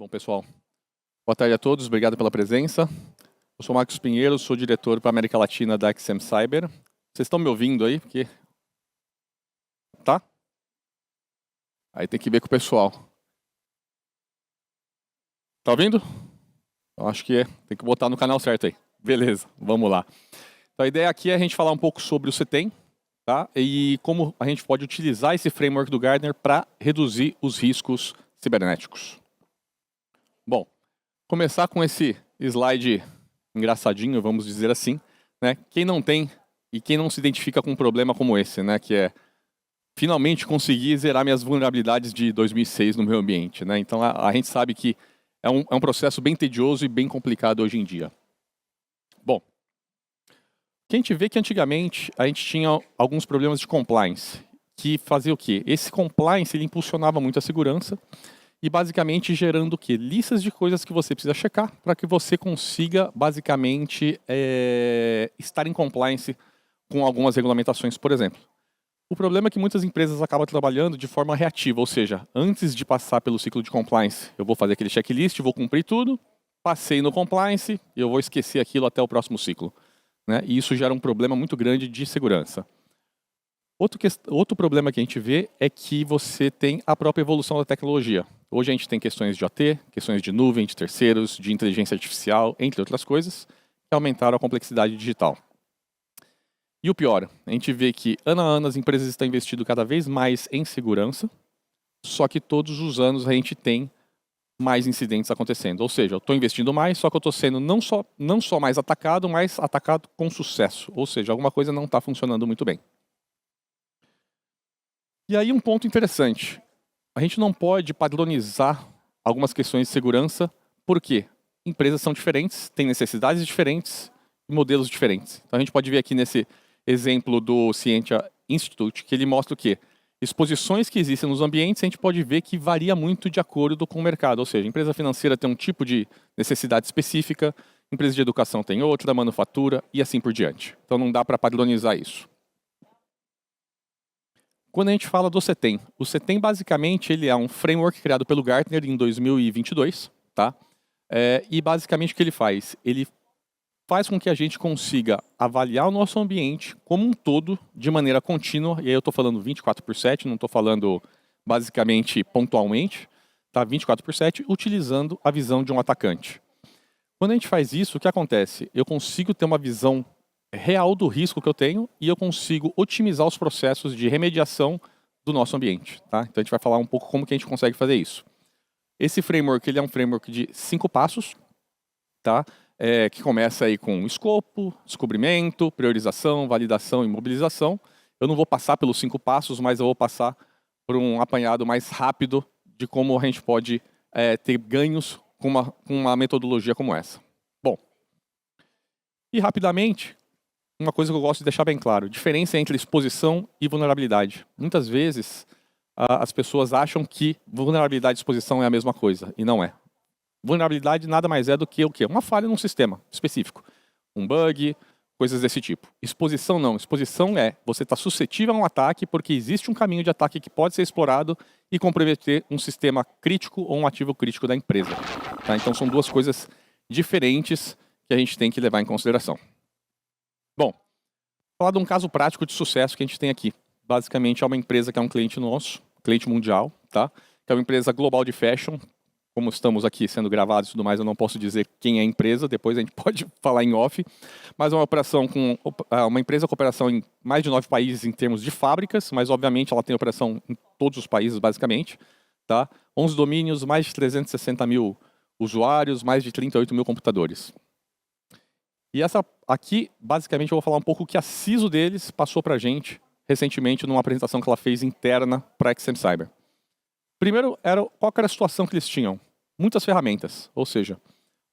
Bom, pessoal, boa tarde a todos, obrigado pela presença. Eu sou Marcos Pinheiro, sou diretor para a América Latina da XM Cyber. Vocês estão me ouvindo aí? Porque... Tá? Aí tem que ver com o pessoal. Tá ouvindo? Eu acho que tem que botar no canal certo aí. Beleza, vamos lá. Então a ideia aqui é a gente falar um pouco sobre o CTEM, tá? E como a gente pode utilizar esse framework do Gartner para reduzir os riscos cibernéticos. Bom, começar com esse slide engraçadinho, vamos dizer assim, né? Quem não tem e quem não se identifica com um problema como esse, né? Que é finalmente conseguir zerar minhas vulnerabilidades de 2006 no meu ambiente, né? Então a gente sabe que é um processo bem tedioso e bem complicado hoje em dia. Bom, a gente vê que antigamente a gente tinha alguns problemas de compliance, que fazia o quê? Esse compliance ele impulsionava muito a segurança e basicamente gerando o quê? Listas de coisas que você precisa checar para que você consiga basicamente estar em compliance com algumas regulamentações, por exemplo. O problema é que muitas empresas acabam trabalhando de forma reativa, ou seja, antes de passar pelo ciclo de compliance, eu vou fazer aquele checklist, vou cumprir tudo, passei no compliance, eu vou esquecer aquilo até o próximo ciclo, né? E isso gera um problema muito grande de segurança. Outro problema que a gente vê é que você tem a própria evolução da tecnologia. Hoje a gente tem questões de OT, questões de nuvem, de terceiros, de inteligência artificial, entre outras coisas, que aumentaram a complexidade digital. E o pior, a gente vê que ano a ano as empresas estão investindo cada vez mais em segurança, só que todos os anos a gente tem mais incidentes acontecendo. Ou seja, eu estou investindo mais, só que eu estou sendo não só mais atacado, mas atacado com sucesso. Ou seja, alguma coisa não está funcionando muito bem. E aí um ponto interessante, a gente não pode padronizar algumas questões de segurança, por quê? Empresas são diferentes, têm necessidades diferentes e modelos diferentes. Então a gente pode ver aqui nesse exemplo do Scientia Institute, que ele mostra o quê? Exposições que existem nos ambientes, a gente pode ver que varia muito de acordo com o mercado, ou seja, a empresa financeira tem um tipo de necessidade específica, empresa de educação tem outra, manufatura e assim por diante. Então não dá para padronizar isso. Quando a gente fala do CTEM, o CTEM basicamente ele é um framework criado pelo Gartner em 2022, tá? E basicamente o que ele faz? Ele faz com que a gente consiga avaliar o nosso ambiente como um todo, de maneira contínua, e aí eu estou falando 24/7, não estou falando basicamente pontualmente, tá? 24/7, utilizando a visão de um atacante. Quando a gente faz isso, o que acontece? Eu consigo ter uma visão real do risco que eu tenho e eu consigo otimizar os processos de remediação do nosso ambiente, tá? Então a gente vai falar um pouco como que a gente consegue fazer isso. Esse framework ele é um framework de 5 passos, tá? Que começa aí com escopo, descobrimento, priorização, validação e mobilização. Eu não vou passar pelos 5 passos, mas eu vou passar por um apanhado mais rápido de como a gente pode ter ganhos com uma metodologia como essa. Bom, e rapidamente, uma coisa que eu gosto de deixar bem claro, diferença entre exposição e vulnerabilidade. Muitas vezes as pessoas acham que vulnerabilidade e exposição é a mesma coisa, e não é. Vulnerabilidade nada mais é do que o quê? Uma falha num sistema específico. Um bug, coisas desse tipo. Exposição não. Exposição é você está suscetível a um ataque porque existe um caminho de ataque que pode ser explorado e comprometer um sistema crítico ou um ativo crítico da empresa. Tá? Então são duas coisas diferentes que a gente tem que levar em consideração. Bom, vou falar de um caso prático de sucesso que a gente tem aqui. Basicamente é uma empresa que é um cliente nosso, cliente mundial, tá? Que é uma empresa global de fashion. Como estamos aqui sendo gravados e tudo mais, eu não posso dizer quem é a empresa, depois a gente pode falar em off, mas é uma empresa com operação em mais de 9 países em termos de fábricas, mas obviamente ela tem operação em todos os países basicamente, tá? 11 domínios, mais de 360 mil usuários, mais de 38 mil computadores. E essa aqui, basicamente, eu vou falar um pouco o que a CISO deles passou pra gente recentemente numa apresentação que ela fez interna para a XM Cyber. Primeiro, qual era a situação que eles tinham? Muitas ferramentas, ou seja,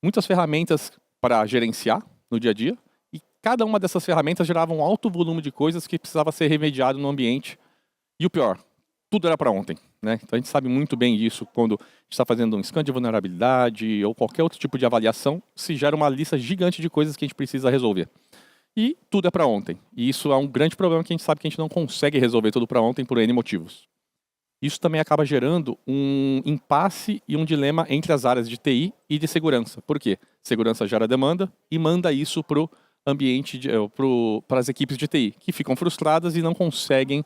muitas ferramentas para gerenciar no dia a dia, e cada uma dessas ferramentas gerava um alto volume de coisas que precisava ser remediado no ambiente. E o pior, tudo era para ontem, né? Então a gente sabe muito bem disso quando a gente está fazendo um scan de vulnerabilidade ou qualquer outro tipo de avaliação, se gera uma lista gigante de coisas que a gente precisa resolver. E tudo é para ontem. E isso é um grande problema que a gente sabe que a gente não consegue resolver tudo para ontem por N motivos. Isso também acaba gerando um impasse e um dilema entre as áreas de TI e de segurança. Por quê? Segurança gera demanda e manda isso para o ambiente, para as equipes de TI, que ficam frustradas e não conseguem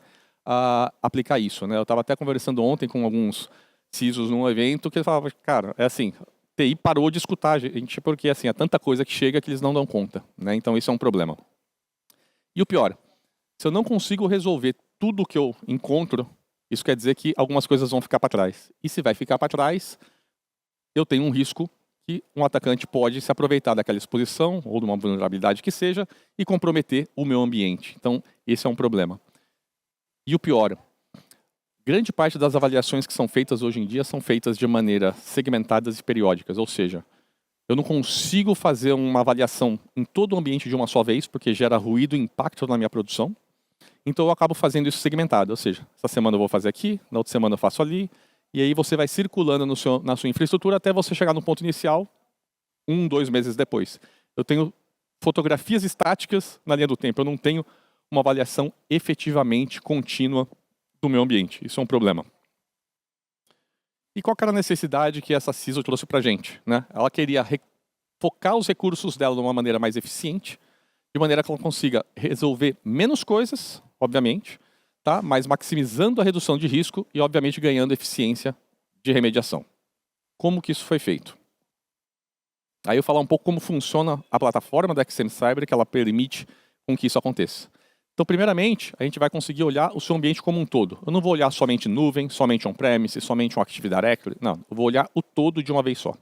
aplicar isso, né? Eu estava até conversando ontem com alguns CISOs num evento que eles falavam, cara, é assim, TI parou de escutar a gente porque assim, é tanta coisa que chega que eles não dão conta, né? Então isso é um problema. E o pior, se eu não consigo resolver tudo que eu encontro, isso quer dizer que algumas coisas vão ficar para trás. E se vai ficar para trás, eu tenho um risco que um atacante pode se aproveitar daquela exposição ou de uma vulnerabilidade que seja e comprometer o meu ambiente. Então, esse é um problema. E o pior, grande parte das avaliações que são feitas hoje em dia são feitas de maneira segmentadas e periódicas, ou seja, eu não consigo fazer uma avaliação em todo o ambiente de uma só vez, porque gera ruído e impacto na minha produção. Então eu acabo fazendo isso segmentado, ou seja, essa semana eu vou fazer aqui, na outra semana eu faço ali, e aí você vai circulando na sua infraestrutura até você chegar no ponto inicial, 2 meses depois. Eu tenho fotografias estáticas na linha do tempo, eu não tenho uma avaliação efetivamente contínua do meu ambiente. Isso é um problema. E qual que era a necessidade que essa CISO trouxe para a gente, né? Ela queria focar os recursos dela de uma maneira mais eficiente, de maneira que ela consiga resolver menos coisas, obviamente, tá? Mas maximizando a redução de risco e, obviamente, ganhando eficiência de remediação. Como que isso foi feito? Aí eu vou falar um pouco como funciona a plataforma da XM Cyber, que ela permite com que isso aconteça. Então, primeiramente, a gente vai conseguir olhar o seu ambiente como um todo. Eu não vou olhar somente nuvem, somente on-premise, somente um Active Directory. Não, eu vou olhar o todo de uma vez só.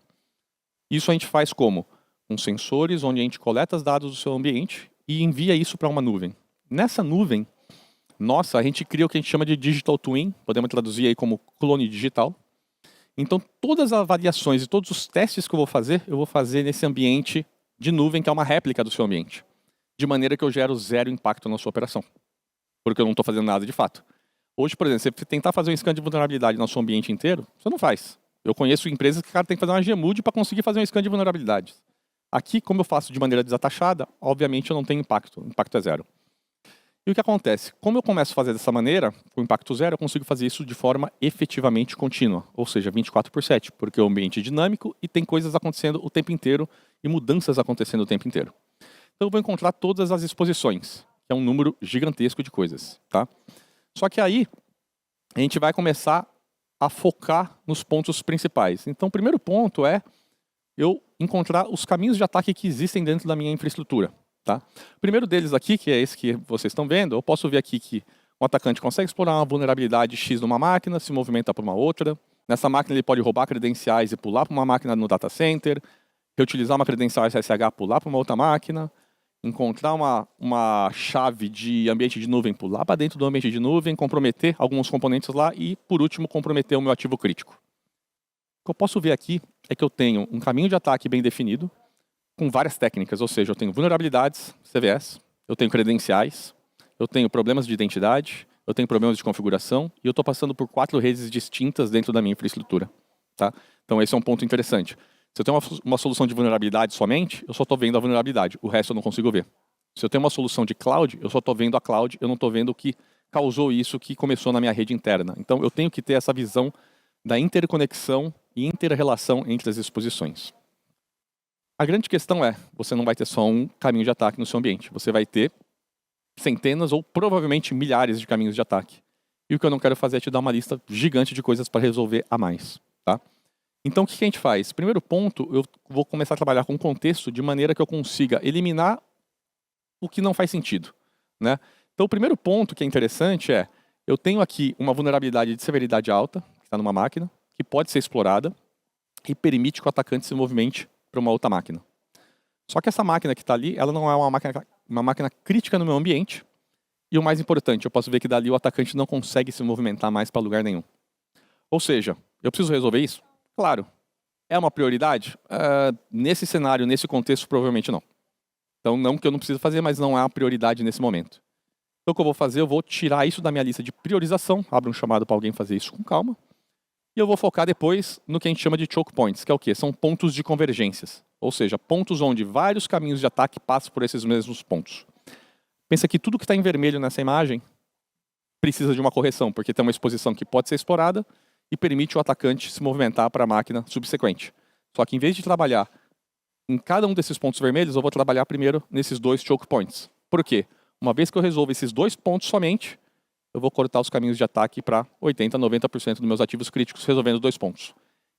Isso a gente faz como? Com sensores, onde a gente coleta os dados do seu ambiente e envia isso para uma nuvem. Nessa nuvem, a gente cria o que a gente chama de Digital Twin, podemos traduzir aí como clone digital. Então, todas as avaliações e todos os testes que eu vou fazer nesse ambiente de nuvem, que é uma réplica do seu ambiente. De maneira que eu gero zero impacto na sua operação. Porque eu não estou fazendo nada de fato. Hoje, por exemplo, você tentar fazer um scan de vulnerabilidade no seu ambiente inteiro, você não faz. Eu conheço empresas que o cara tem que fazer uma GMUD para conseguir fazer um scan de vulnerabilidades. Aqui, como eu faço de maneira desatachada, obviamente eu não tenho impacto. O impacto é zero. E o que acontece? Como eu começo a fazer dessa maneira, com impacto zero, eu consigo fazer isso de forma efetivamente contínua. Ou seja, 24/7, porque o ambiente é dinâmico e tem coisas acontecendo o tempo inteiro e mudanças acontecendo o tempo inteiro. Então eu vou encontrar todas as exposições, que é um número gigantesco de coisas, tá? Só que aí, a gente vai começar a focar nos pontos principais. Então o primeiro ponto é eu encontrar os caminhos de ataque que existem dentro da minha infraestrutura, tá? O primeiro deles aqui, que é esse que vocês estão vendo, eu posso ver aqui que um atacante consegue explorar uma vulnerabilidade X numa máquina, se movimenta para uma outra. Nessa máquina ele pode roubar credenciais e pular para uma máquina no data center, reutilizar uma credencial SSH, pular para uma outra máquina, encontrar uma chave de ambiente de nuvem, pular para dentro do ambiente de nuvem, comprometer alguns componentes lá e, por último, comprometer o meu ativo crítico. O que eu posso ver aqui é que eu tenho um caminho de ataque bem definido, com várias técnicas, ou seja, eu tenho vulnerabilidades, CVS, eu tenho credenciais, eu tenho problemas de identidade, eu tenho problemas de configuração e eu estou passando por 4 redes distintas dentro da minha infraestrutura. Tá? Então esse é um ponto interessante. Se eu tenho uma solução de vulnerabilidade somente, eu só estou vendo a vulnerabilidade, o resto eu não consigo ver. Se eu tenho uma solução de cloud, eu só estou vendo a cloud, eu não estou vendo o que causou isso, que começou na minha rede interna. Então eu tenho que ter essa visão da interconexão e inter-relação entre as exposições. A grande questão é, você não vai ter só um caminho de ataque no seu ambiente, você vai ter centenas ou provavelmente milhares de caminhos de ataque. E o que eu não quero fazer é te dar uma lista gigante de coisas para resolver a mais, tá? Então, o que a gente faz? Primeiro ponto, eu vou começar a trabalhar com contexto de maneira que eu consiga eliminar o que não faz sentido, né? Então, o primeiro ponto que é interessante é, eu tenho aqui uma vulnerabilidade de severidade alta, que está numa máquina, que pode ser explorada e permite que o atacante se movimente para uma outra máquina. Só que essa máquina que está ali, ela não é uma máquina crítica no meu ambiente. E o mais importante, eu posso ver que dali o atacante não consegue se movimentar mais para lugar nenhum. Ou seja, eu preciso resolver isso? Claro. É uma prioridade? Nesse cenário, nesse contexto, provavelmente não. Então, não que eu não preciso fazer, mas não é a prioridade nesse momento. Então, o que eu vou fazer? Eu vou tirar isso da minha lista de priorização, abro um chamado para alguém fazer isso com calma, e eu vou focar depois no que a gente chama de choke points, que é o quê? São pontos de convergências. Ou seja, pontos onde vários caminhos de ataque passam por esses mesmos pontos. Pensa que tudo que está em vermelho nessa imagem precisa de uma correção, porque tem uma exposição que pode ser explorada e permite o atacante se movimentar para a máquina subsequente. Só que em vez de trabalhar em cada um desses pontos vermelhos, eu vou trabalhar primeiro nesses 2 choke points. Por quê? Uma vez que eu resolvo esses 2 pontos somente, eu vou cortar os caminhos de ataque para 80%, 90% dos meus ativos críticos resolvendo 2 pontos.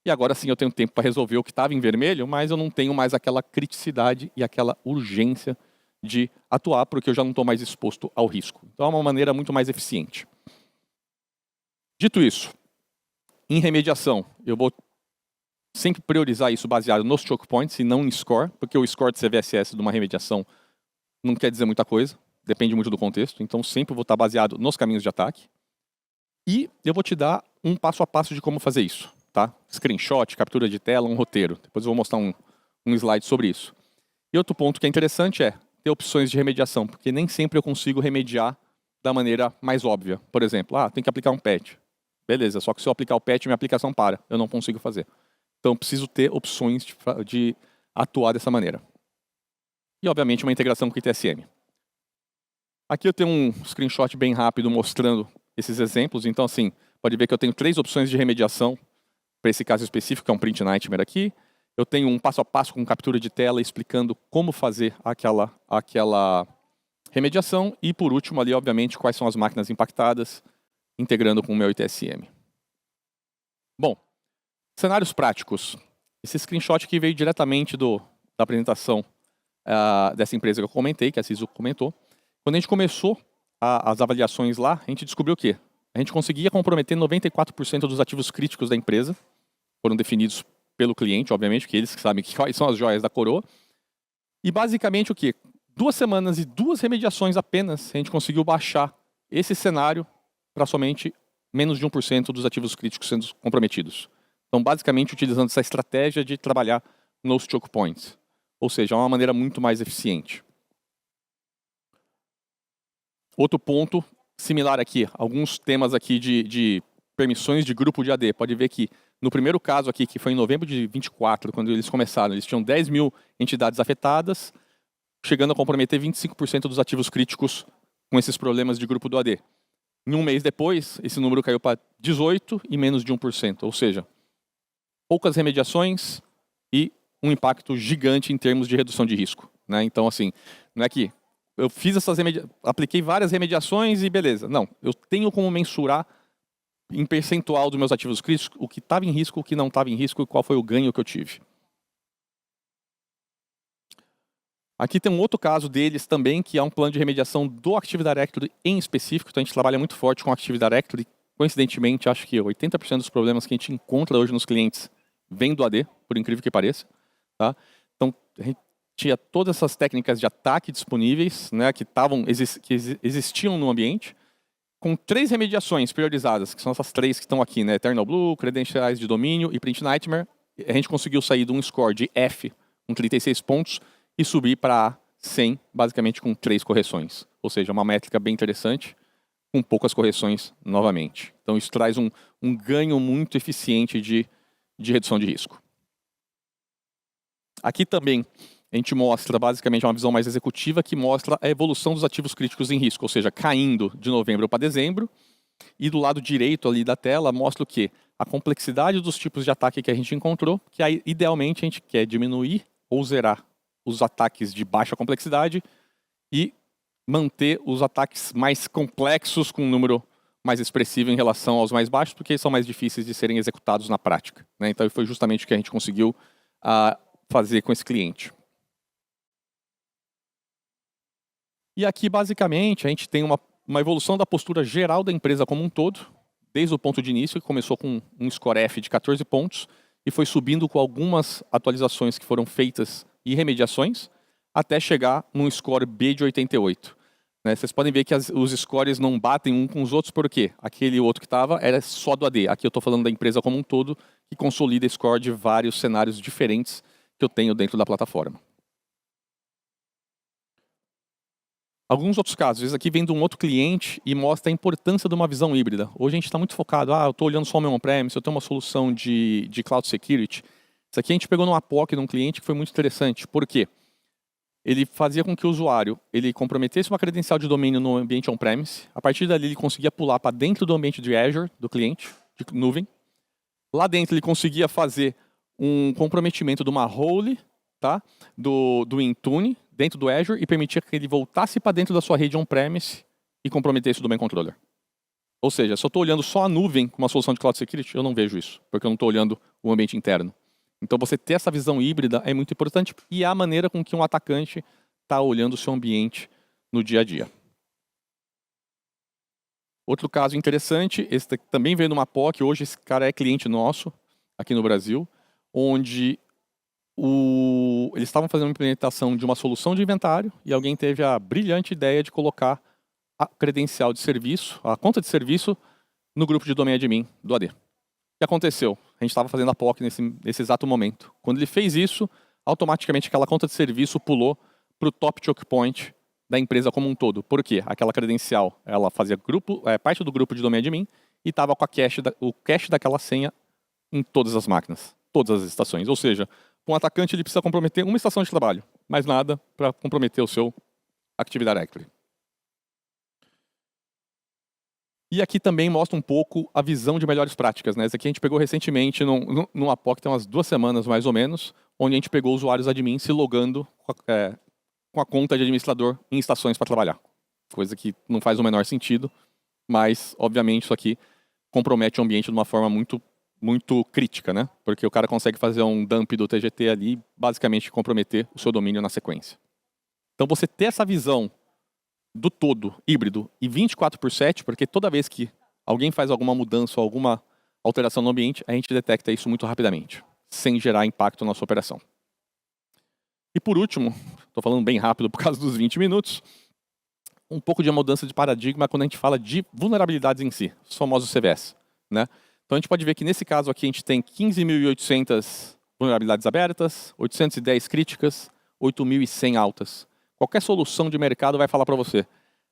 E agora sim eu tenho tempo para resolver o que estava em vermelho, mas eu não tenho mais aquela criticidade e aquela urgência de atuar, porque eu já não estou mais exposto ao risco. Então é uma maneira muito mais eficiente. Dito isso, em remediação, eu vou sempre priorizar isso baseado nos choke points e não em score, porque o score de CVSS de uma remediação não quer dizer muita coisa, depende muito do contexto, então sempre vou estar baseado nos caminhos de ataque. E eu vou te dar um passo a passo de como fazer isso, tá? Screenshot, captura de tela, um roteiro. Depois eu vou mostrar um slide sobre isso. E outro ponto que é interessante é ter opções de remediação, porque nem sempre eu consigo remediar da maneira mais óbvia. Por exemplo, tem que aplicar um patch. Beleza, só que se eu aplicar o patch, minha aplicação para. Eu não consigo fazer. Então, eu preciso ter opções de atuar dessa maneira. E, obviamente, uma integração com o ITSM. Aqui eu tenho um screenshot bem rápido mostrando esses exemplos. Então, assim, pode ver que eu tenho 3 opções de remediação para esse caso específico, que é um print nightmare aqui. Eu tenho um passo a passo com captura de tela explicando como fazer aquela remediação. E, por último, ali, obviamente, quais são as máquinas impactadas, integrando com o meu ITSM. Bom, cenários práticos. Esse screenshot aqui veio diretamente da apresentação dessa empresa que eu comentei, que a Cisu comentou. Quando a gente começou as avaliações lá, a gente descobriu o quê? A gente conseguia comprometer 94% dos ativos críticos da empresa, foram definidos pelo cliente, obviamente, que eles que sabem quais são as joias da coroa. E basicamente o quê? 2 semanas e 2 remediações apenas, a gente conseguiu baixar esse cenário para somente menos de 1% dos ativos críticos sendo comprometidos. Então, basicamente, utilizando essa estratégia de trabalhar nos choke points. Ou seja, é uma maneira muito mais eficiente. Outro ponto similar aqui, alguns temas aqui de permissões de grupo de AD. Pode ver que no primeiro caso aqui, que foi em novembro de 24, quando eles começaram, eles tinham 10 mil entidades afetadas, chegando a comprometer 25% dos ativos críticos com esses problemas de grupo do AD. Em um mês depois, esse número caiu para 18% e menos de 1%. Ou seja, poucas remediações e um impacto gigante em termos de redução de risco, né? Então, assim, não é que eu fiz apliquei várias remediações e beleza. Não, eu tenho como mensurar em percentual dos meus ativos críticos o que estava em risco, o que não estava em risco e qual foi o ganho que eu tive. Aqui tem um outro caso deles também, que é um plano de remediação do Active Directory em específico. Então a gente trabalha muito forte com o Active Directory. Coincidentemente, acho que 80% dos problemas que a gente encontra hoje nos clientes vem do AD, por incrível que pareça. Tá? Então a gente tinha todas essas técnicas de ataque disponíveis, né, que existiam no ambiente, com 3 remediações priorizadas, que são essas 3 que estão aqui, né, Eternal Blue, credenciais de domínio e Print Nightmare. A gente conseguiu sair de um score de F, com 36 pontos, e subir para 100, basicamente com 3 correções. Ou seja, uma métrica bem interessante, com poucas correções novamente. Então isso traz um ganho muito eficiente de redução de risco. Aqui também a gente mostra basicamente uma visão mais executiva que mostra a evolução dos ativos críticos em risco, ou seja, caindo de novembro para dezembro. E do lado direito ali da tela mostra o quê? A complexidade dos tipos de ataque que a gente encontrou, que aí, idealmente a gente quer diminuir ou zerar os ataques de baixa complexidade e manter os ataques mais complexos com um número mais expressivo em relação aos mais baixos, porque eles são mais difíceis de serem executados na prática, né? Então foi justamente o que a gente conseguiu fazer com esse cliente. E aqui, basicamente, a gente tem uma evolução da postura geral da empresa como um todo, desde o ponto de início, que começou com um score F de 14 pontos, e foi subindo com algumas atualizações que foram feitas e remediações, até chegar num score B de 88. Né? Vocês podem ver que os scores não batem um com os outros, por quê? Aquele outro que estava era só do AD. Aqui eu estou falando da empresa como um todo, que consolida score de vários cenários diferentes que eu tenho dentro da plataforma. Alguns outros casos, esse aqui vem de um outro cliente e mostra a importância de uma visão híbrida. Hoje a gente está muito focado, eu estou olhando só o meu on-premise, eu tenho uma solução de Cloud Security. Isso aqui a gente pegou numa POC de um cliente que foi muito interessante. Por quê? ele fazia com que o usuário ele comprometesse uma credencial de domínio no ambiente on-premise. A partir dali, ele conseguia pular para dentro do ambiente de Azure, do cliente, de nuvem. Lá dentro, ele conseguia fazer um comprometimento de uma role, tá? do Intune, dentro do Azure, e permitia que ele voltasse para dentro da sua rede on-premise e comprometesse o domain controller. Ou seja, se eu estou olhando só a nuvem com uma solução de Cloud Security, eu não vejo isso, porque eu não estou olhando o ambiente interno. Então, você ter essa visão híbrida é muito importante e é a maneira com que um atacante está olhando o seu ambiente no dia a dia. Outro caso interessante, esse também veio numa POC, hoje esse cara é cliente nosso aqui no Brasil, onde eles estavam fazendo uma implementação de uma solução de inventário e alguém teve a brilhante ideia de colocar a credencial de serviço, a conta de serviço, no grupo de domain admin do AD. O que aconteceu? A gente estava fazendo a POC nesse exato momento. Quando ele fez isso, automaticamente aquela conta de serviço pulou para o top choke point da empresa como um todo. Por quê? Aquela credencial, ela fazia parte do grupo de domain admin e estava com o cache daquela senha em todas as máquinas, todas as estações. Ou seja, um atacante ele precisa comprometer uma estação de trabalho, mais nada para comprometer o seu Active Directory. E aqui também mostra um pouco a visão de melhores práticas, né? Esse aqui a gente pegou recentemente numa POC, tem umas 2 semanas mais ou menos, onde a gente pegou usuários admin se logando com a conta de administrador em estações para trabalhar. Coisa que não faz o menor sentido, mas obviamente isso aqui compromete o ambiente de uma forma muito, muito crítica, né? Porque o cara consegue fazer um dump do TGT ali e basicamente comprometer o seu domínio na sequência. Então você ter essa visão do todo, híbrido, e 24/7, porque toda vez que alguém faz alguma mudança ou alguma alteração no ambiente, a gente detecta isso muito rapidamente, sem gerar impacto na sua operação. E por último, estou falando bem rápido por causa dos 20 minutos, um pouco de uma mudança de paradigma quando a gente fala de vulnerabilidades em si, os famosos CVS. Né? Então a gente pode ver que nesse caso aqui a gente tem 15.800 vulnerabilidades abertas, 810 críticas, 8.100 altas. Qualquer solução de mercado vai falar para você,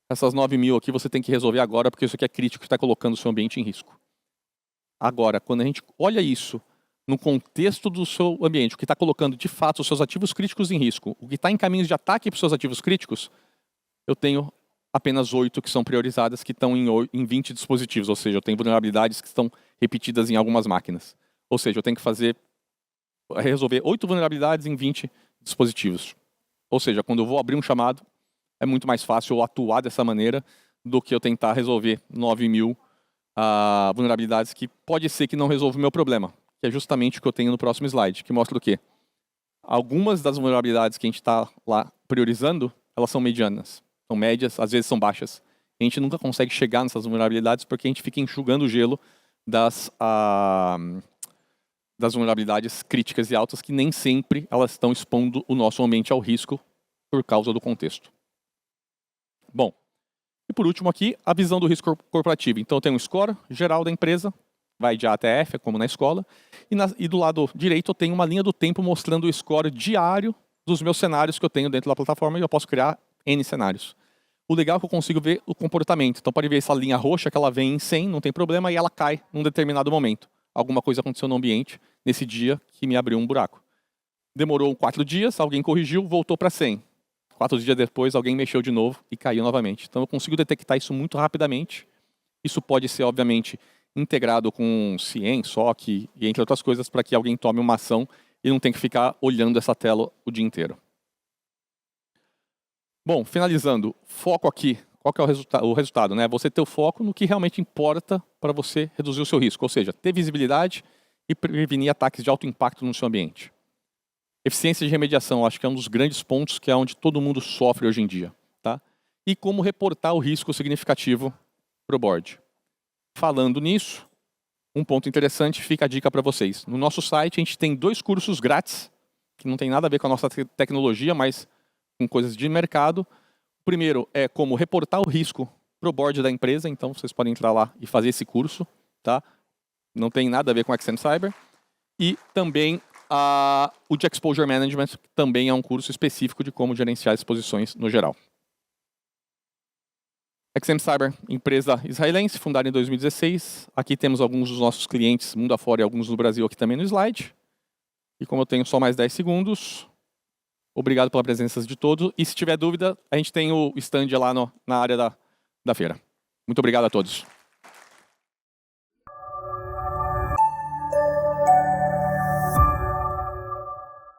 essas 9.000 aqui você tem que resolver agora, porque isso aqui é crítico, está colocando o seu ambiente em risco. Agora, quando a gente olha isso no contexto do seu ambiente, o que está colocando de fato os seus ativos críticos em risco, o que está em caminhos de ataque para os seus ativos críticos, eu tenho apenas 8 que são priorizadas, que estão em 20 dispositivos, ou seja, eu tenho vulnerabilidades que estão repetidas em algumas máquinas. Ou seja, eu tenho que resolver 8 vulnerabilidades em 20 dispositivos. Ou seja, quando eu vou abrir um chamado, é muito mais fácil eu atuar dessa maneira do que eu tentar resolver 9.000 vulnerabilidades que pode ser que não resolva o meu problema, que é justamente o que eu tenho no próximo slide, que mostra o quê? Algumas das vulnerabilidades que a gente está lá priorizando, elas são medianas, são médias, às vezes são baixas. A gente nunca consegue chegar nessas vulnerabilidades porque a gente fica enxugando o gelo das vulnerabilidades críticas e altas que nem sempre elas estão expondo o nosso ambiente ao risco por causa do contexto. Bom, e por último aqui, a visão do risco corporativo. Então eu tenho um score geral da empresa, vai de A até F, como na escola, e do lado direito eu tenho uma linha do tempo mostrando o score diário dos meus cenários que eu tenho dentro da plataforma e eu posso criar N cenários. O legal é que eu consigo ver o comportamento. Então pode ver essa linha roxa que ela vem em 100, não tem problema, e ela cai num determinado momento. Alguma coisa aconteceu no ambiente nesse dia que me abriu um buraco. Demorou 4 dias, alguém corrigiu, voltou para 100. 4 dias depois, alguém mexeu de novo e caiu novamente. Então eu consigo detectar isso muito rapidamente. Isso pode ser, obviamente, integrado com CIEM, SOC e entre outras coisas, para que alguém tome uma ação e não tenha que ficar olhando essa tela o dia inteiro. Bom, finalizando, foco aqui. Qual que é o resultado? Né? Você ter o foco no que realmente importa para você reduzir o seu risco, ou seja, ter visibilidade e prevenir ataques de alto impacto no seu ambiente. Eficiência de remediação, acho que é um dos grandes pontos que é onde todo mundo sofre hoje em dia. Tá? E como reportar o risco significativo para o board. Falando nisso, um ponto interessante, fica a dica para vocês. No nosso site a gente tem 2 cursos grátis, que não tem nada a ver com a nossa tecnologia, mas com coisas de mercado. O primeiro é como reportar o risco para o board da empresa, então vocês podem entrar lá e fazer esse curso. Tá? Não tem nada a ver com XM Cyber. E também o de Exposure Management, que também é um curso específico de como gerenciar exposições no geral. XM Cyber, empresa israelense, fundada em 2016. Aqui temos alguns dos nossos clientes mundo afora e alguns no Brasil aqui também no slide. E como eu tenho só mais 10 segundos, Obrigado pela presença de todos. E se tiver dúvida, a gente tem o stand lá na área da feira. Muito obrigado a todos.